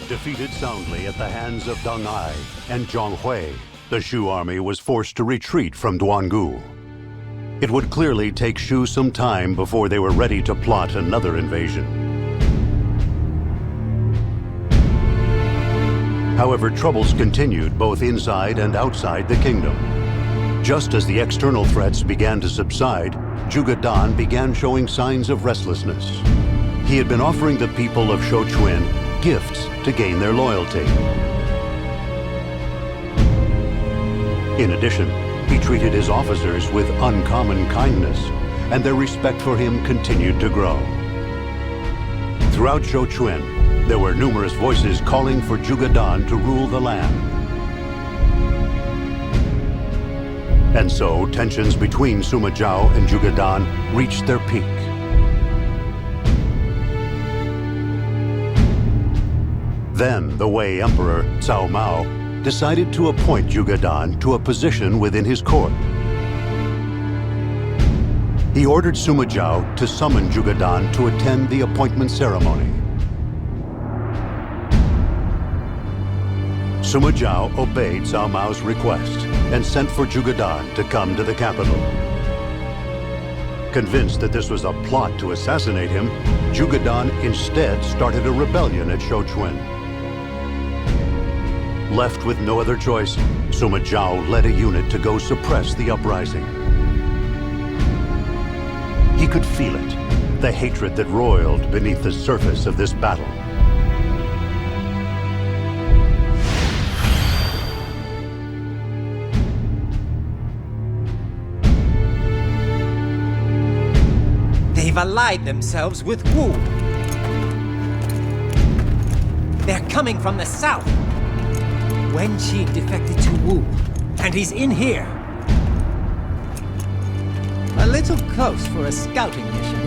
Defeated soundly at the hands of Deng Ai and Zhang Hui, the Shu army was forced to retreat from Duangu. It would clearly take Shu some time before they were ready to plot another invasion. However, troubles continued both inside and outside the kingdom. Just as the external threats began to subside, Zhuge Dan began showing signs of restlessness. He had been offering the people of Shouchuan gifts to gain their loyalty. In addition, he treated his officers with uncommon kindness, and their respect for him continued to grow. Throughout Shouchuan, there were numerous voices calling for Zhuge Dan to rule the land. And so, tensions between Sima Zhao and Zhuge Dan reached their peak. Then, the Wei Emperor, Cao Mao, decided to appoint Zhuge Dan to a position within his court. He ordered Sima Zhao to summon Zhuge Dan to attend the appointment ceremony. Sima Zhao obeyed Cao Mao's request and sent for Zhuge Dan to come to the capital. Convinced that this was a plot to assassinate him, Zhuge Dan instead started a rebellion at Shouchuan. Left with no other choice, Sima Zhao led a unit to go suppress the uprising. He could feel it, the hatred that roiled beneath the surface of this battle. They've allied themselves with Wu. They're coming from the south. Wen Qi defected to Wu, and he's in here. A little close for a scouting mission.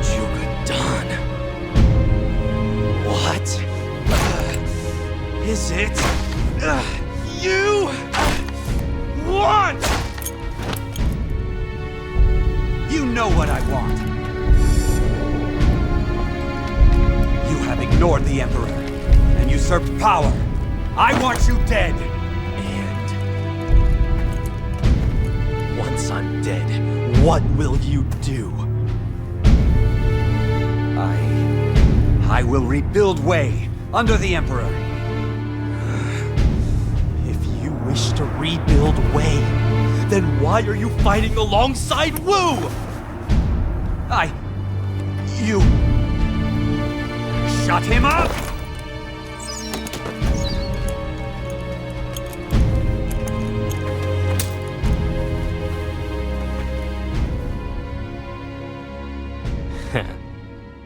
Zhuge Dan. What is it you want? You know what I want. You have ignored the Emperor and usurped power. I want you dead. And once I'm dead, what will you do? I will rebuild Wei under the Emperor. If you wish to rebuild Wei, then why are you fighting alongside Wu? You... shut him up!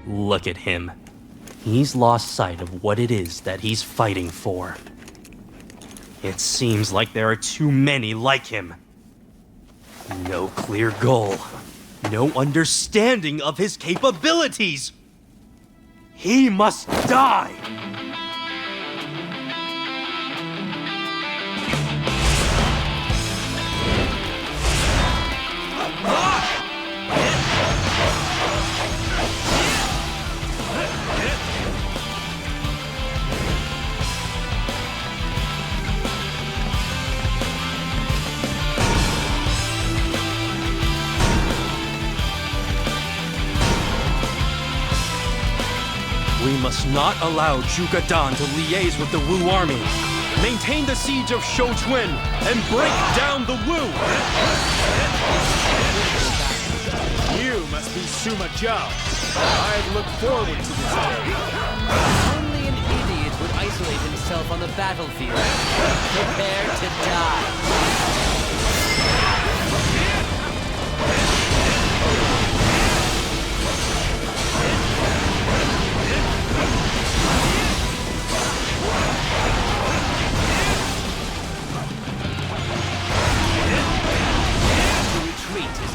Look at him. He's lost sight of what it is that he's fighting for. It seems like there are too many like him. No clear goal. No understanding of his capabilities. He must die! We must not allow Zhuge Dan to liaise with the Wu army. Maintain the siege of Shouchuan and break down the Wu! You must be Sima Zhao. I've looked forward to this day. Only an idiot would isolate himself on the battlefield. Prepare to die.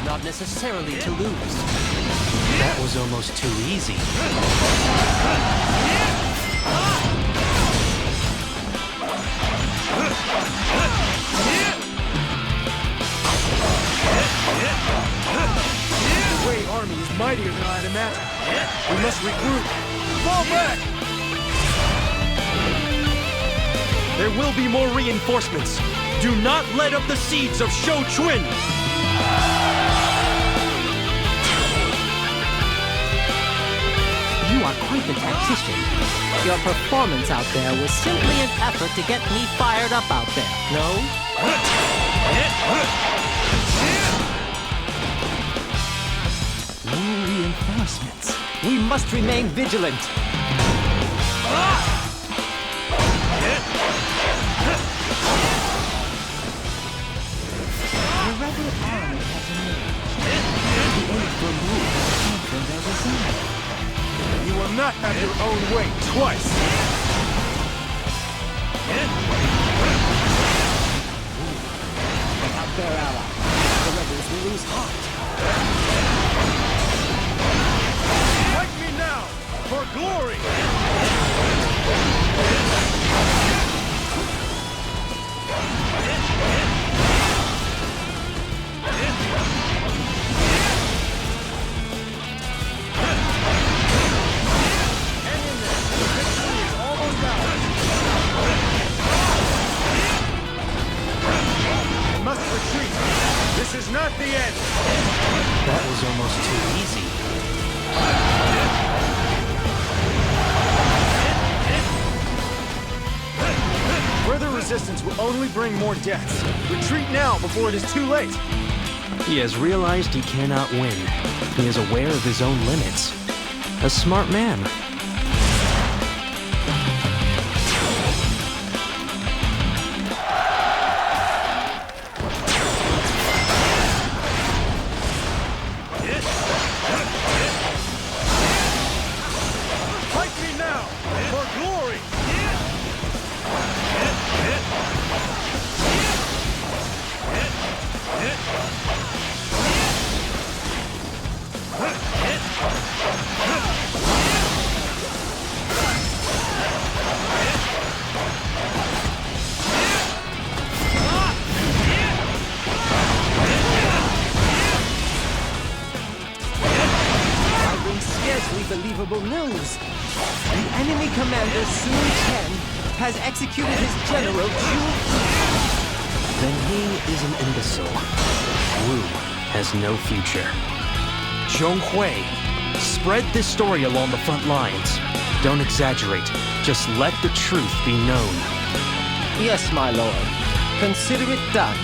Not necessarily to lose. That was almost too easy. The Wei army is mightier than I'd imagined. We must regroup. Fall back! There will be more reinforcements. Do not let up the siege of Shouchun! You are quite the tactician. Your performance out there was simply an effort to get me fired up out there, no? More reinforcements. We must remain vigilant. The rebel army has emerged. The eighth will move from their reserve. You will not have your own way twice! Without their ally, the rebels will lose heart. Fight me now! For glory! Must retreat! This is not the end! That was almost too easy. Further resistance will only bring more deaths. Retreat now before it is too late! He has realized he cannot win. He is aware of his own limits. A smart man. Fight me now! For glory! I bring scarcely believable news. The enemy commander Sun Chen has executed his general Zhuge. Then he is an imbecile. Wu has no future. Zhonghui, spread this story along the front lines. Don't exaggerate. Just let the truth be known. Yes, my lord. Consider it done.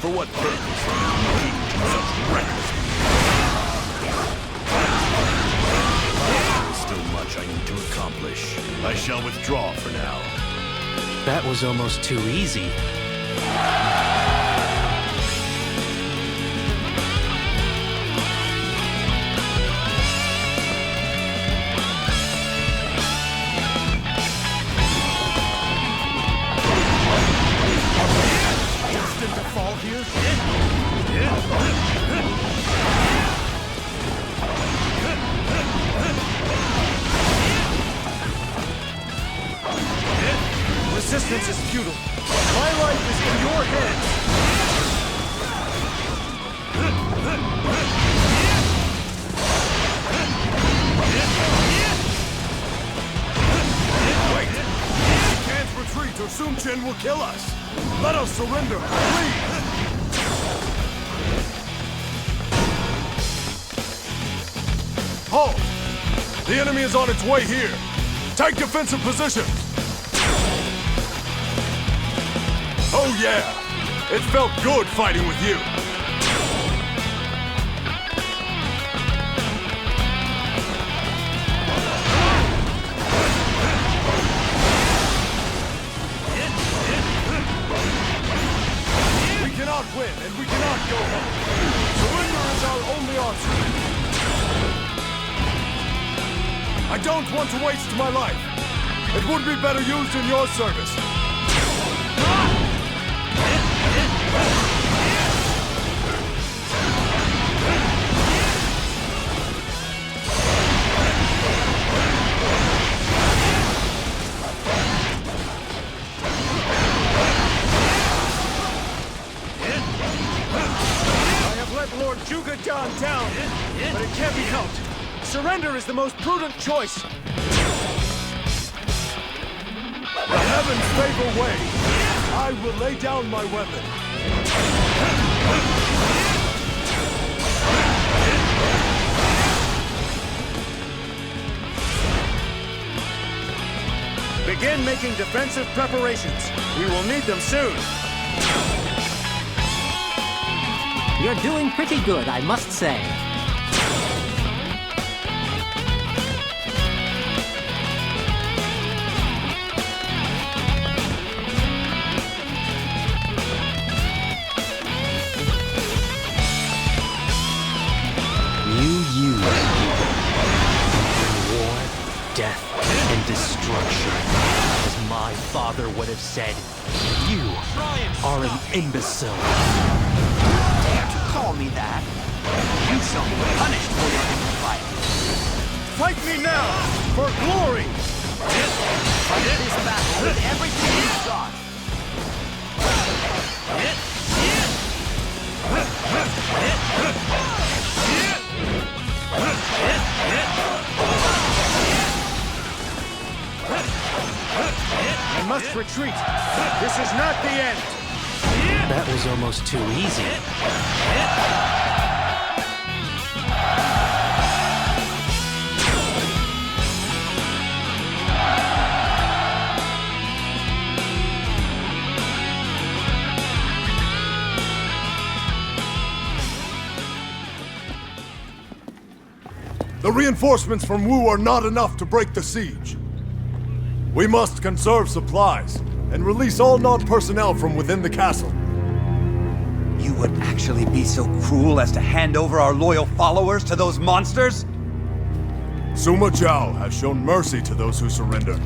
For what purpose? Such recklessness. There is still much I need to accomplish. I shall withdraw for now. That was almost too easy. Destined to fall here? Resistance is futile. My life is in your hands. Wait! We can't retreat or Sun Chen will kill us. Let us surrender, please! Halt! The enemy is on its way here. Take defensive position. Oh yeah! It felt good fighting with you! We cannot win, and we cannot go home. Surrender is our only option. I don't want to waste my life. It would be better used in your service. I have let Lord Zhuge down, but it can't be helped. Surrender is the most prudent choice. The heavens favor Wei. I will lay down my weapon. Begin making defensive preparations. We will need them soon. You're doing pretty good, I must say. Death and destruction. As my father would have said, you are an imbecile. Dare to call me that? You shall be punished for your impropriety. Fight me now, for glory! Fight this battle with everything you've got. I must retreat. This is not the end. That was almost too easy. The reinforcements from Wu are not enough to break the siege. We must conserve supplies and release all non-personnel from within the castle. You would actually be so cruel as to hand over our loyal followers to those monsters? Sima Zhao has shown mercy to those who surrender.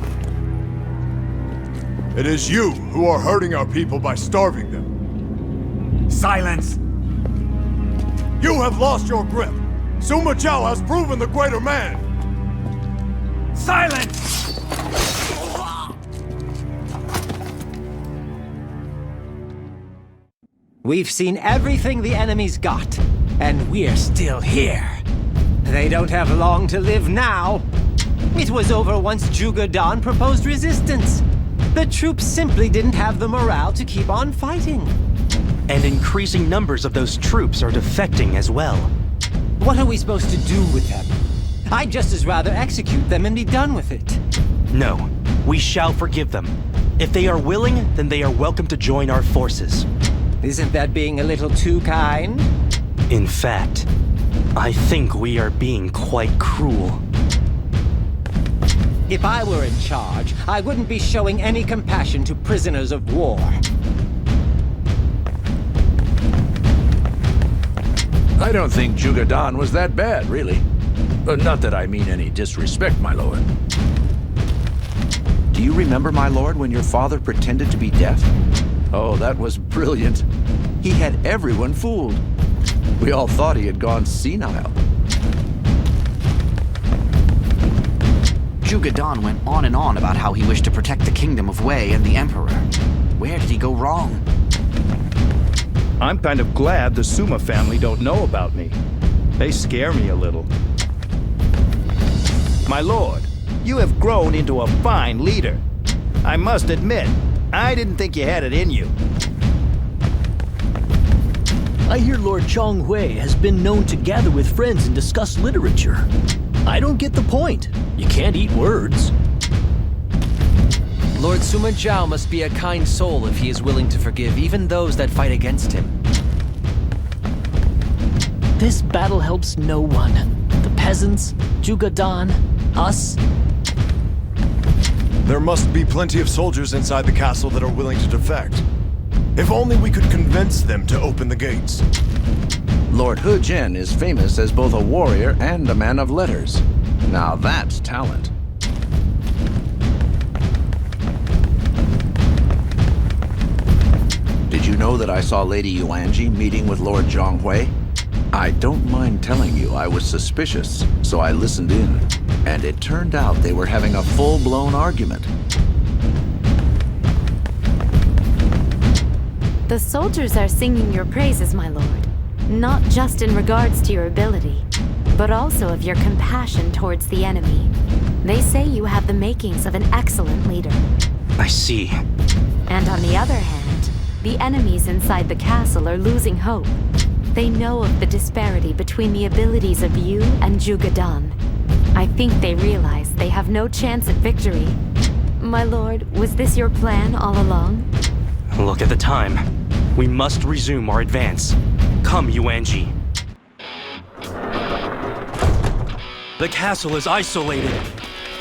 It is you who are hurting our people by starving them. Silence! You have lost your grip. Sima Zhao has proven the greater man. Silence! We've seen everything the enemy's got, and we're still here. They don't have long to live now. It was over once Zhuge Dan proposed resistance. The troops simply didn't have the morale to keep on fighting. And increasing numbers of those troops are defecting as well. What are we supposed to do with them? I'd just as rather execute them and be done with it. No, we shall forgive them. If they are willing, then they are welcome to join our forces. Isn't that being a little too kind? In fact, I think we are being quite cruel. If I were in charge, I wouldn't be showing any compassion to prisoners of war. I don't think Zhuge Dan was that bad, really. Not that I mean any disrespect, my lord. Do you remember, my lord, when your father pretended to be deaf? Oh, that was brilliant. He had everyone fooled. We all thought he had gone senile. Zhuge Dan went on and on about how he wished to protect the kingdom of Wei and the Emperor. Where did he go wrong? I'm kind of glad the Sima family don't know about me. They scare me a little. My lord, you have grown into a fine leader. I must admit, I didn't think you had it in you. I hear Lord Zhonghui has been known to gather with friends and discuss literature. I don't get the point. You can't eat words. Lord Sima Zhao must be a kind soul if he is willing to forgive even those that fight against him. This battle helps no one. The peasants, Zhuge Dan, us. There must be plenty of soldiers inside the castle that are willing to defect. If only we could convince them to open the gates. Lord He Jin is famous as both a warrior and a man of letters. Now that's talent. Did you know that I saw Lady Yuanji meeting with Lord Zhonghui? I don't mind telling you I was suspicious, so I listened in. And it turned out they were having a full-blown argument. The soldiers are singing your praises, my lord. Not just in regards to your ability, but also of your compassion towards the enemy. They say you have the makings of an excellent leader. I see. And on the other hand, the enemies inside the castle are losing hope. They know of the disparity between the abilities of you and Zhuge Dan. I think they realize they have no chance at victory. My lord, was this your plan all along? Look at the time. We must resume our advance. Come, Yuanji. The castle is isolated.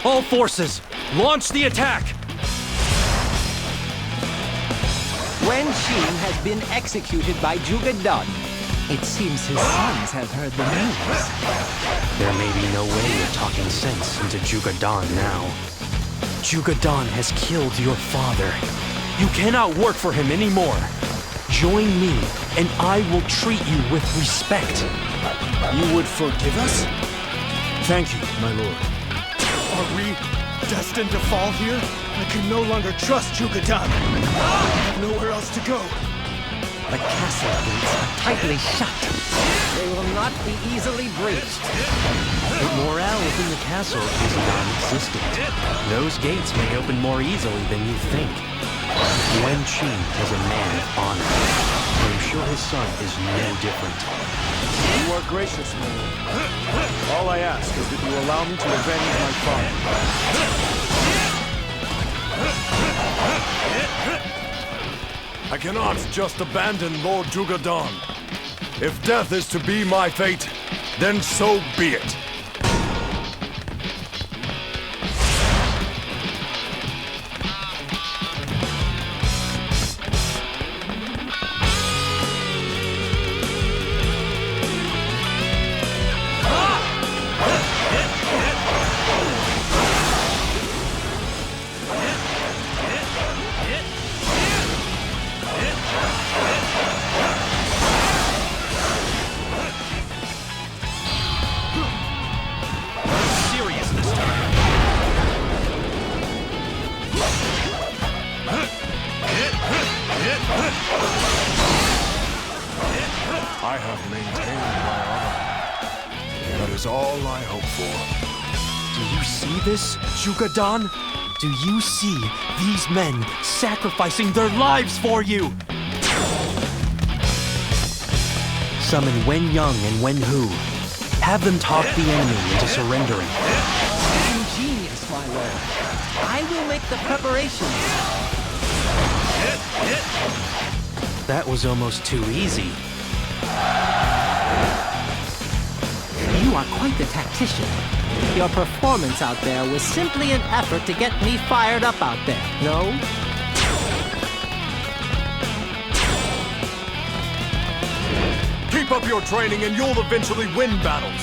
All forces, launch the attack! Wen Qin has been executed by Zhuge Dan. It seems his sons have heard the news. There may be no way of talking sense into Zhuge Dan now. Zhuge Dan has killed your father. You cannot work for him anymore. Join me, and I will treat you with respect. You would forgive us? Thank you, my lord. Are we destined to fall here? I can no longer trust Zhuge Dan. I have nowhere else to go. The castle gates are tightly shut. They will not be easily breached. The morale within the castle is non-existent. Those gates may open more easily than you think. Wen Qin is a man of honor. I'm sure his son is no different. You are gracious, my lord. All I ask is that you allow me to avenge my father. I cannot just abandon Lord Zhuge Dan. If death is to be my fate, then so be it. I have maintained my honor. That is all I hope for. Do you see this, Zhuge Dan? Do you see these men sacrificing their lives for you? Summon Wen Yang and Wen Hu. Have them talk the enemy into surrendering. Ingenious, my lord. I will make the preparations. That was almost too easy. You are quite the tactician. Your performance out there was simply an effort to get me fired up out there, no? Keep up your training and you'll eventually win battles.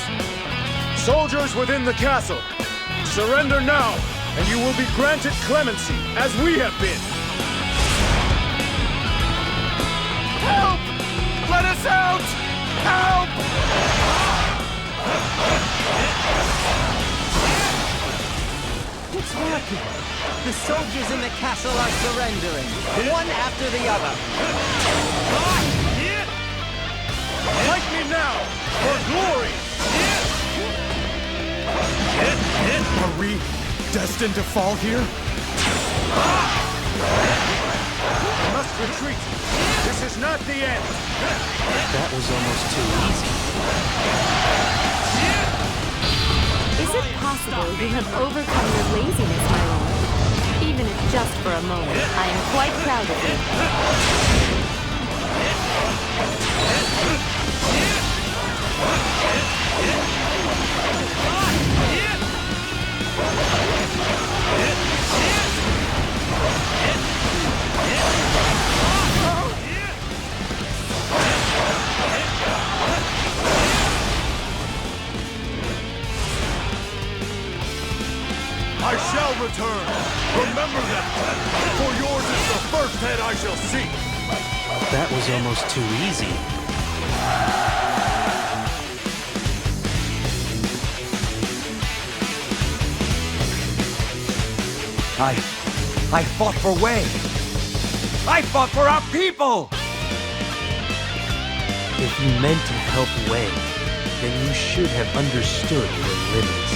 Soldiers within the castle, surrender now, and you will be granted clemency, as we have been. Help! Let us out! Help! It's working. The soldiers in the castle are surrendering, one after the other. Fight me now, for glory! Are we destined to fall here? I must retreat. This is not the end. That was almost too easy. Is it possible you have overcome your laziness, my lord? Even if just for a moment, I am quite proud of you. I shall return. Remember that. For yours is the first head I shall see. That was almost too easy. I fought for Wei. I fought for our people. If you meant to help Wei, then you should have understood your limits.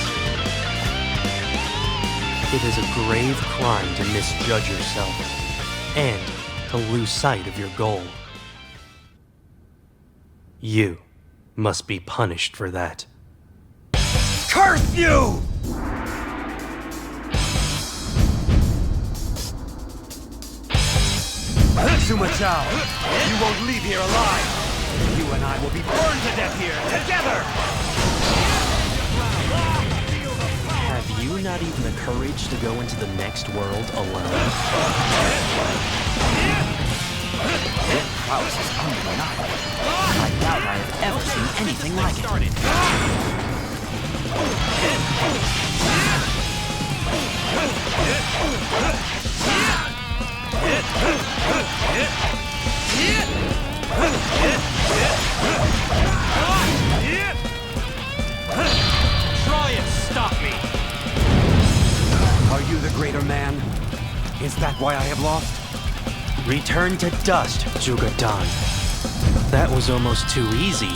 It is a grave crime to misjudge yourself, and to lose sight of your goal. You must be punished for that. Curse you! Sima Zhao, you won't leave here alive! You and I will be burned to death here, together! Have you not even the courage to go into the next world alone? Their prowess is undeniable. I doubt I have ever seen anything like it. Try and stop me! Are you the greater man? Is that why I have lost? Return to dust, Zhuge Dan. That was almost too easy.